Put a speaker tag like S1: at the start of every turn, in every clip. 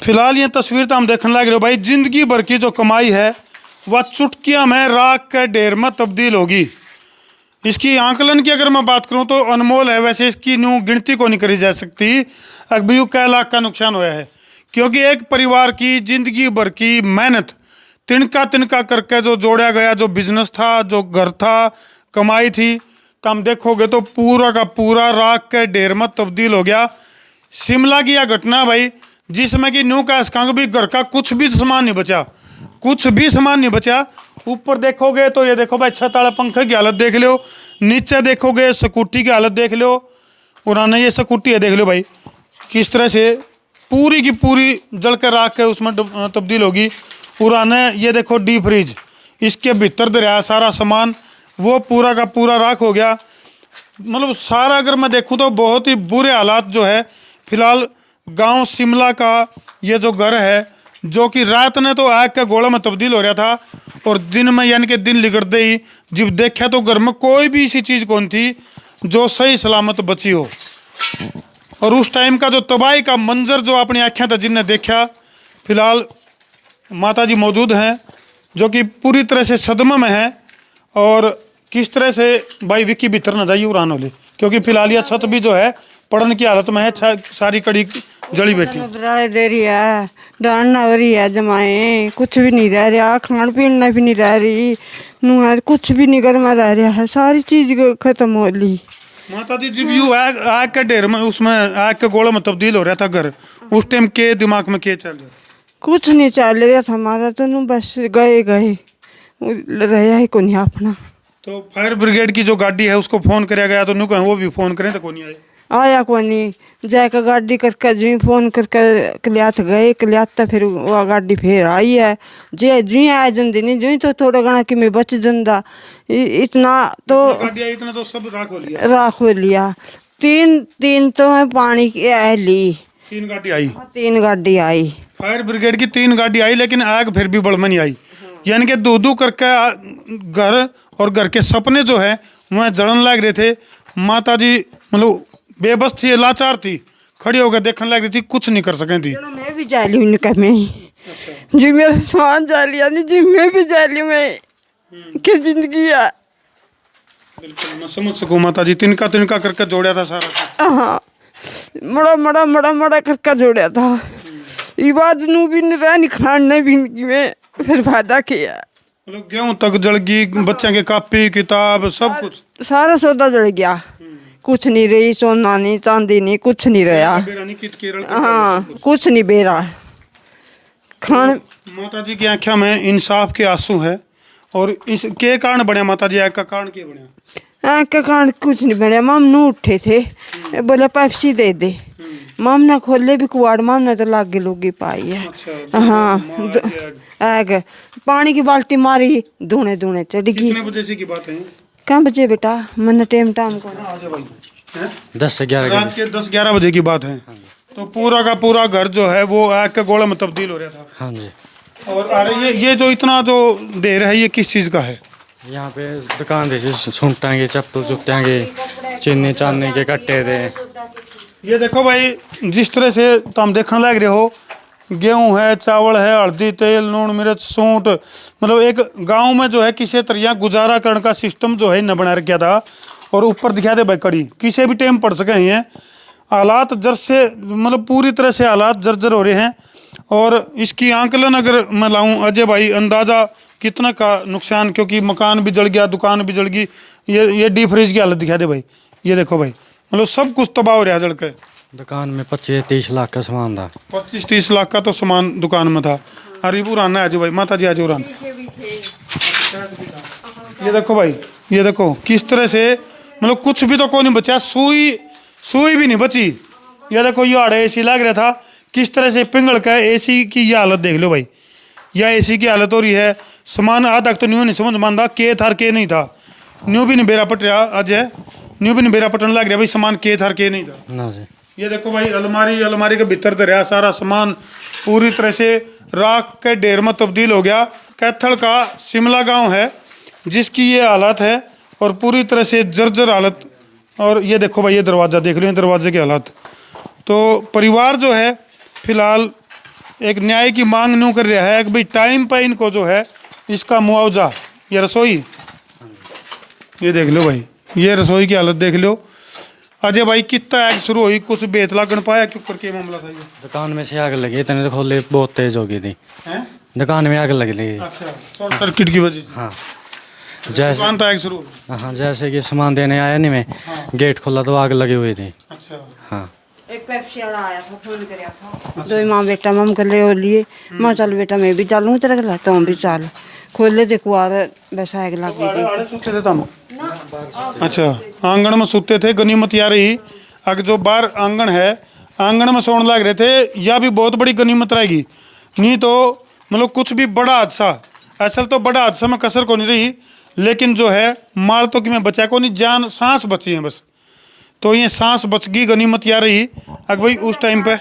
S1: फिलहाल ये तस्वीर तो हम देखने लग रहे हो भाई, जिंदगी भर की जो कमाई है वह चुटकियां में राख के ढेर में तब्दील होगी। इसकी आंकलन की अगर मैं बात करूं तो अनमोल है, वैसे इसकी न्यू गिनती को नहीं करी जा सकती। अभी यूँ कै लाख का नुकसान हुआ है, क्योंकि एक परिवार की जिंदगी भर की मेहनत तिनका तिनका करके जो जोड़ा गया, जो बिजनेस था, जो घर था, कमाई थी, तो हम देखोगे तो पूरा का पूरा राख के ढेर में तब्दील हो गया। शिमला की यह घटना भाई, जिसमें कि न्यू का स्कांग भी घर का कुछ भी सामान नहीं बचा, कुछ भी सामान नहीं बचा। ऊपर देखोगे तो ये देखो भाई, छत वाले पंखे की हालत देख लो, नीचे देखोगे स्कूटी की हालत देख लो, पुराना ये स्कूटी है देख लो भाई, किस तरह से पूरी की पूरी जल कर राख के उसमें तब्दील होगी। पुराने ये देखो डी फ्रिज, इसके भीतर दरिया सारा सामान, वो पूरा का पूरा राख हो गया। मतलब सारा अगर मैं देखूँ तो बहुत ही बुरे हालात जो है। फिलहाल गांव शिमला का ये जो घर है, जो कि रात ने तो आग के गोला में तब्दील हो रहा था, और दिन में यानी कि दिन लिगड़ते ही जब देखा तो घर में कोई भी ऐसी चीज़ कौन थी जो सही सलामत बची हो। और उस टाइम का जो तबाही का मंजर जो अपनी आँखें था जिनने देखा, फिलहाल माता जी मौजूद हैं जो कि पूरी तरह से सदमे में है। और किस तरह से भाई विक्की भीतर न जाइए उड़ान वाले, क्योंकि फिलहाल यह छत भी जो है पड़ने की हालत में है, सारी कड़ी जड़ी बैठी
S2: दे रही है, डांड हो रही है, जमाए कुछ भी नहीं रह रहा, खान पीना भी नहीं रह रही, नुआ कुछ भी नहीं घर में रह रहा है, सारी चीज खत्म हो ली।
S1: माता जी जब यू आग के ढेर में, उसमें आग के गोले में तब्दील हो रहा था घर, उस टाइम के दिमाग में क्या चल रहा?
S2: कुछ नहीं चल रहा था हमारा, तो नु बस गए रहा ही को नहीं अपना। तो
S1: फायर ब्रिगेड की जो गाड़ी है उसको फोन कराया गया, तो नु कहें वो भी फोन करें तो कोई नहीं
S2: आया को नहीं, जाकर गाड़ी करके जो फोन करके कलियात गए, कलियात तो फिर वो गाड़ी फिर आई है, जे जो आया जंदी नहीं जो तो थोड़ा घना कि मैं बच जंदा, इतना तो
S1: इतना तो सब
S2: राख हो लिया। तीन तो मैं पानी की ली,
S1: तीन गाड़ी आई फायर ब्रिगेड की, 3 गाड़ी आई, लेकिन आग फिर भी बड़ में नहीं आई। यानी कि दो करके घर और घर के सपने जो है वह जड़न लग रहे थे। माता जी मतलब बेबस थी, लाचार थी, खड़ी होकर देखने लग रही थी, कुछ नहीं कर सके थी।
S2: मैं भी जा ली हूँ, जी मेरा सामान जा लिया नहीं जी, मैं भी जा ली, मैं क्या जिंदगी है।
S1: बिल्कुल मैं समझ सकूँ माता जी, तिनका तिनका करके जोड़ा था सारा।
S2: हाँ, मड़ा करके जोड़ा था। ये बात नू भी नहीं रहा, खाने भी में फिर फायदा किया।
S1: मतलब गेहूं तक जल गई, बच्चे के कापी किताब सब कुछ,
S2: सारा सौदा जल गया, कुछ नहीं रही, सोना नहीं, चांदी नहीं, कुछ नहीं रहा। हाँ, कुछ नहीं बेरा खान।
S1: माता जी की आंखों में इंसाफ के आंसू है। और इसके कारण बने माता जी, आग का कारण क्या बने?
S2: आग का कारण कुछ नहीं बने। माम नू उठे थे, बोले पेप्सी दे दे, माम ना खोले भी कुआड़, माम ने तो लागे लोगी पाई है।
S1: अच्छा,
S2: हाँ, आग पानी की बाल्टी मारी, धुने चढ़ गई।
S1: कितने बजे की बात है?
S2: क्या बजे बेटा, मैंने टाइम को
S1: 10 से 11 रात के 10-11 बजे की बात है। तो पूरा का पूरा घर जो है वो आग के गोले में तब्दील हो रहा था।
S3: हाँ जी।
S1: और अरे ये जो इतना जो ढेर है, ये किस चीज़ का है?
S3: यहाँ पे दुकान थे, सूटांगे, चप्पल चुप्तांगे, चीनी चांदी के कट्टे थे।
S1: ये देखो भाई, जिस तरह से तो हम देखने लग रहे हो, गेहूं है, चावल है, हल्दी, तेल, नून, मिर्च, सूट, मतलब एक गांव में जो है किसी तरह गुजारा करने का सिस्टम जो है न बना रखा था। और ऊपर दिखा दे भाई कड़ी, किसी भी टाइम पड़ सके हैं हालात जर से, मतलब पूरी तरह से हालात जर्जर हो रहे हैं। और इसकी आंकलन अगर मैं लाऊं अजय भाई, अंदाज़ा कितना का नुकसान, क्योंकि मकान भी जल गया, दुकान भी जल गई। ये डी फ्रिज की हालत दिखा दे भाई, ये देखो भाई, मतलब सब कुछ तबाह हो रहा है जल के।
S3: दुकान में 25-30 लाख का सामान था।
S1: 25-30 लाख का तो सामान दुकान में था। अरे पुराना है भाई, माता जी आज उरान, ये देखो भाई, ये देखो किस तरह से, मतलब कुछ भी तो कोई नहीं बचा, सुई भी नहीं बची। ये देखो ये आड़े एसी लग रहा था, किस तरह से पिंगल का एसी की ये हालत देख लो भाई, यह एसी की हालत हो रही है। सामान आधा तो न्यू नहीं समझ मानता के था के नहीं था, न्यू भी नहीं बेरा पट रहा अजय, न्यू भी नहीं बेरा पटने लग रहा भाई, सामान के था के नहीं था
S3: ना जी।
S1: ये देखो भाई, अलमारी के भीतर दरिया सारा सामान पूरी तरह से राख के ढेर में तब्दील हो गया। कैथल का शिमला गांव है जिसकी ये हालत है, और पूरी तरह से जर्जर हालत। और ये देखो भाई, ये दरवाज़ा देख लो, ये दरवाजे के हालात। तो परिवार जो है फिलहाल एक न्याय की मांग न्यू कर रहा है कि भाई टाइम पे इनको जो है इसका मुआवजा। ये रसोई, ये देख लो भाई, ये रसोई की हालत देख लो। अजय भाई कितना आग शुरू हुई, कुछ बेत लागन पाया, क्यों करके मामला था ये?
S3: दुकान में से आग लगी, इतने तो खोले बहुत तेज हो गई थी,
S1: हैं?
S3: दुकान में आग लग गई।
S1: अच्छा, शॉर्ट सर्किट की वजह से
S3: हाँ जैसे
S1: दुकान तो आग शुरू हो गई।
S3: हाँ जैसे कि सामान देने आया नहीं मैं, गेट खोला तो आग लगी हुई थी।
S1: अच्छा,
S3: हाँ
S2: एक पेप्सी वाला आया था, फोन कराया था, दो माँ बेटा मम कर ले लिए, माँ चल बेटा मैं भी चलूँ तेरे गला, तुम भी चल। खोले थे कुआर, बस आग लग गई थी।
S1: सुते थे तुम? अच्छा, आंगन में सोते थे, गनीमत यार ही। अगर जो बाहर आंगन है, आंगन में सोने लग रहे थे, या भी बहुत बड़ी गनीमत रहेगी। नहीं तो मतलब कुछ भी बड़ा हादसा, असल तो बड़ा हादसा में कसर को नहीं रही, लेकिन जो है माल तो कि मैं बचा को नहीं, जान सांस बची है बस। तो ये सांस बच गई, गनीमत यार रही। अगर भाई उस टाइम पे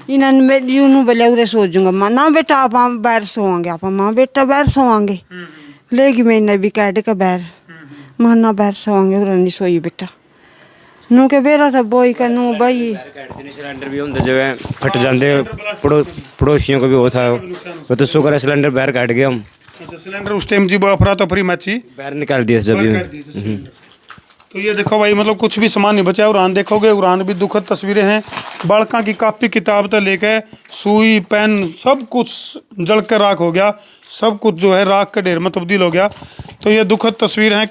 S2: इन्होंने यूं बोले उरे सो जाऊंगा, माँ ना बेटा आप बाहर सोवांगे, आप माँ बेटा बाहर सोवांगे, लेगी मैंने भी कैड का बाहर, माँ ना बाहर सोवांगे, उरे नहीं सोई बेटा। नू के बेरा था बोई का नू भाई
S4: सिलेंडर भी होंगे जो है फट जाते, पड़ोसियों को भी वो था, वो तो शुक्र है सिलेंडर बाहर काट गया, हम
S1: अच्छा सिलेंडर उस टाइम जी अफरा तफरी मची,
S4: बाहर निकाल दिया जब
S1: बाहर कर दी थी सिलेंडर। तो ये देखो भाई, मतलब कुछ भी सामान नहीं बचा। उरान देखोगे, उरान भी दुखद तस्वीरें हैं। बालका की कापी किताब तो लेके सुई पेन सब कुछ जल कर राख हो गया, सब कुछ जो है राख का ढेर में तब्दील हो गया। तो ये दुखद तस्वीर हैं।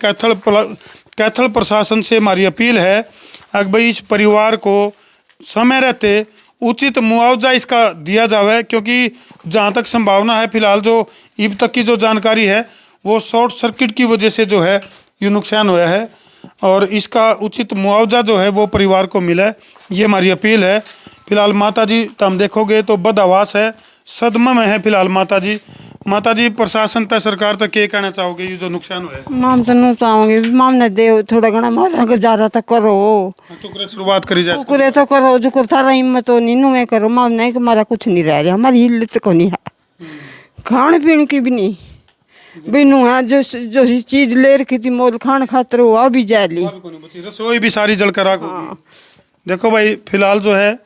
S1: कैथल प्रशासन से हमारी अपील है कि भाई इस परिवार को समय रहते उचित मुआवजा इसका दिया जावे, क्योंकि जहाँ तक संभावना है फिलहाल जो अब तक की जो जानकारी है वो शॉर्ट सर्किट की वजह से जो है ये नुकसान हुआ है, और इसका उचित मुआवजा जो है वो परिवार को मिले, ये हमारी अपील है। फिलहाल माता जी तो हम देखोगे तो बदहवास है, सदमे में है फिलहाल माता जी। माता जी प्रशासन तक सरकार तक क्या कहना चाहोगे ये जो नुकसान हुआ है?
S2: माम तो नू चाहोगे माम ने दे थोड़ा घना मारा गुजारा तो करो,
S1: चुकरे शुरुआत करी जाए,
S2: कुकुरे तो करो, जो कर थारा हिम्मत हो नहीं नुए करो। माम नहीं कि हमारा कुछ नहीं रह रहा, हमारी हिल्लत को नहीं है, खाने पीने की भी नहीं बिनू है। जो जो चीज ले रखी थी मोल खान खातर वो आ भी जा ली,
S1: रसोई भी सारी जलकर राख होगी। देखो भाई फिलहाल जो है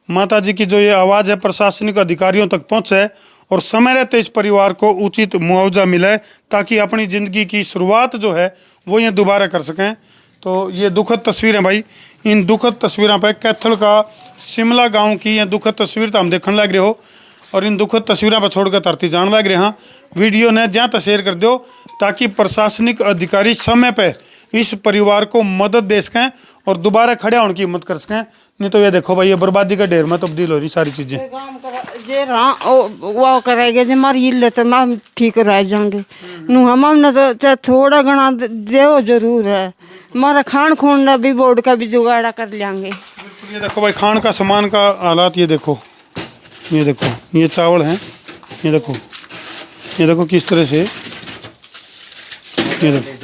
S1: माता जी की जो ये आवाज़ है प्रशासनिक अधिकारियों तक पहुँचे और समय रहते इस परिवार को उचित मुआवजा मिले, ताकि अपनी ज़िंदगी की शुरुआत जो है वो ये दोबारा कर सकें। तो ये दुखद तस्वीरें भाई, इन दुखद तस्वीरों पर कैथल का शिमला गांव की ये दुखद तस्वीर तो हम देखने लग रहे हो, और इन दुखद तस्वीरों पर छोड़कर धरती जान लग रहे हैं। वीडियो ने जहाँ तक शेयर कर दो ताकि प्रशासनिक अधिकारी समय पे इस परिवार को मदद दे सकें और दोबारा खड़े होने की हिम्मत कर सकें। नहीं तो ये देखो भाई, ये बर्बादी का ढेर में तब्दील हो रही सारी चीज़ें।
S2: जे वो करेंगे जो हमारी हिल्लत हम ठीक रह जाएंगे। नू हमने तो थोड़ा घना दो जरूर है, हमारा खान खून भी बोर्ड का भी जुगाड़ा कर लेंगे।
S1: ये देखो भाई खान का सामान का हालात, ये देखो, ये देखो, ये चावल हैं, ये देखो, ये देखो किस तरह से, ये देखो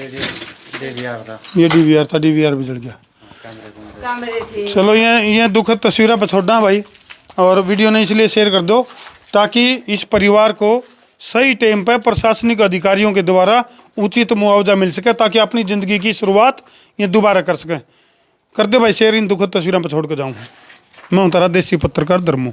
S1: ये DVR था, DVR भी जल गया। चलो ये दुखद तस्वीरें पर छोड़ना भाई, और वीडियो ने इसलिए शेयर कर दो ताकि इस परिवार को सही टाइम पर प्रशासनिक अधिकारियों के द्वारा उचित मुआवजा मिल सके, ताकि अपनी ज़िंदगी की शुरुआत ये दोबारा कर सकें। कर दे भाई शेयर इन दुखद तस्वीरों पर छोड़ कर जाऊँ। मैं हूँ तारा देसी पत्रकार धर्मू।